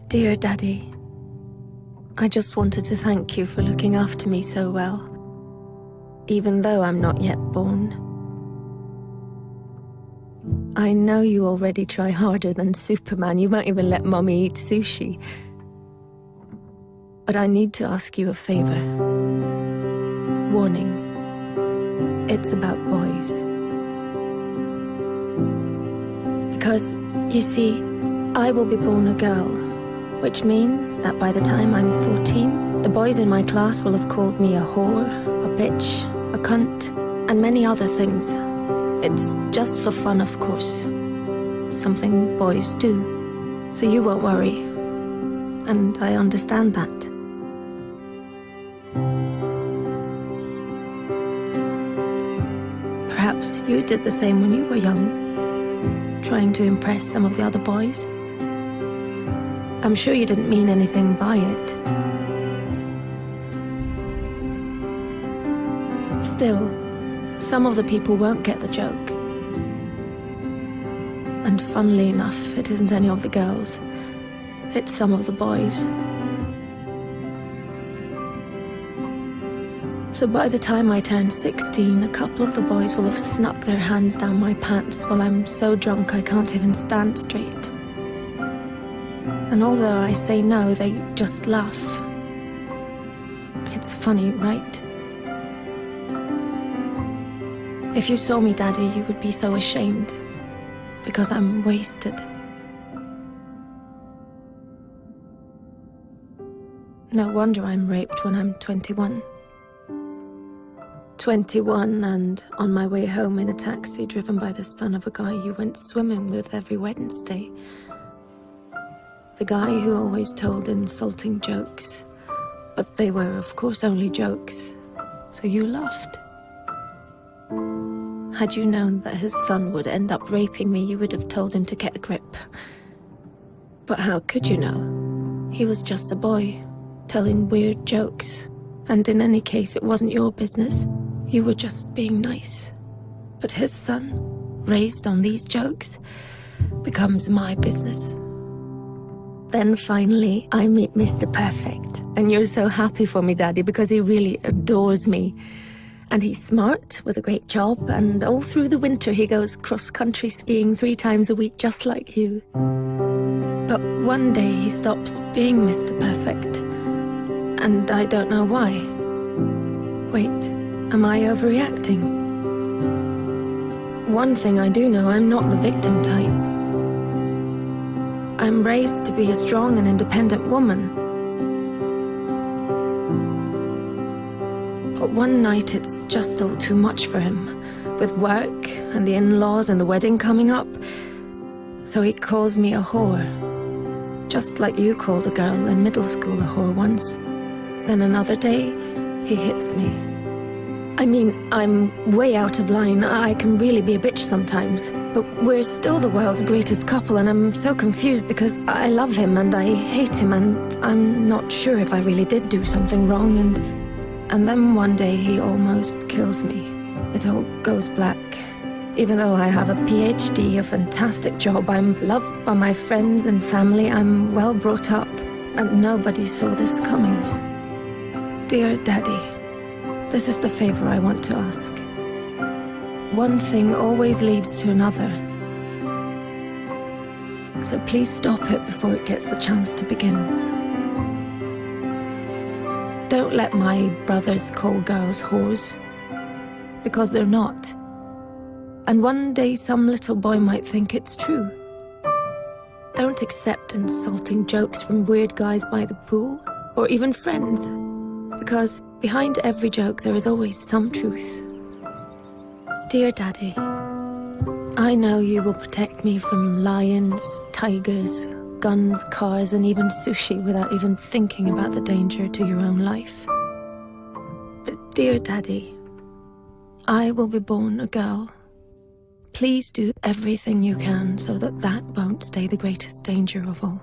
Dear Daddy, I just wanted to thank you for looking after me so well, even though I'm not yet born. I know you already try harder than Superman. You won't even let Mommy eat sushi. But I need to ask you a favor. Warning. It's about boys. Because, you see, I will be born a girl, which means that by the time I'm 14, the boys in my class will have called me a whore, a bitch, a cunt, and many other things. It's just for fun, of course. Something boys do. So you won't worry. And I understand that. Perhaps you did the same when you were young, trying to impress some of the other boys. I'm sure you didn't mean anything by it. Still, some of the people won't get the joke. And funnily enough, it isn't any of the girls. It's some of the boys. So by the time I turned 16, a couple of the boys will have snuck their hands down my pants while I'm so drunk I can't even stand straight. And although I say no, they just laugh. It's funny, right? If you saw me, Daddy, you would be so ashamed, because I'm wasted. No wonder I'm raped when I'm 21. 21 and on my way home in a taxi driven by the son of a guy you went swimming with every Wednesday. The guy who always told insulting jokes, but they were, of course, only jokes, so you laughed. Had you known that his son would end up raping me, you would have told him to get a grip. But how could you know? He was just a boy, telling weird jokes. And in any case, it wasn't your business. You were just being nice. But his son, raised on these jokes, becomes my business. Then finally, I meet Mr. Perfect. And you're so happy for me, Daddy, because he really adores me. And he's smart, with a great job, and all through the winter he goes cross-country skiing 3 times a week, just like you. But one day he stops being Mr. Perfect. And I don't know why. Wait, am I overreacting? One thing I do know, I'm not the victim type. I'm raised to be a strong and independent woman. But one night it's just all too much for him, with work and the in-laws and the wedding coming up. So he calls me a whore, just like you called a girl in middle school a whore once. Then another day, he hits me. I mean, I'm way out of line. I can really be a bitch sometimes. But we're still the world's greatest couple, and I'm so confused because I love him and I hate him, and I'm not sure if I really did do something wrong, and then one day he almost kills me. It all goes black. Even though I have a PhD, a fantastic job, I'm loved by my friends and family, I'm well brought up, and nobody saw this coming. Dear Daddy, this is the favor I want to ask. One thing always leads to another. So please stop it before it gets the chance to begin. Don't let my brothers call girls whores, because they're not. And one day some little boy might think it's true. Don't accept insulting jokes from weird guys by the pool, or even friends, because behind every joke there is always some truth. Dear Daddy, I know you will protect me from lions, tigers, guns, cars, and even sushi without even thinking about the danger to your own life. But dear Daddy, I will be born a girl. Please do everything you can so that that won't stay the greatest danger of all.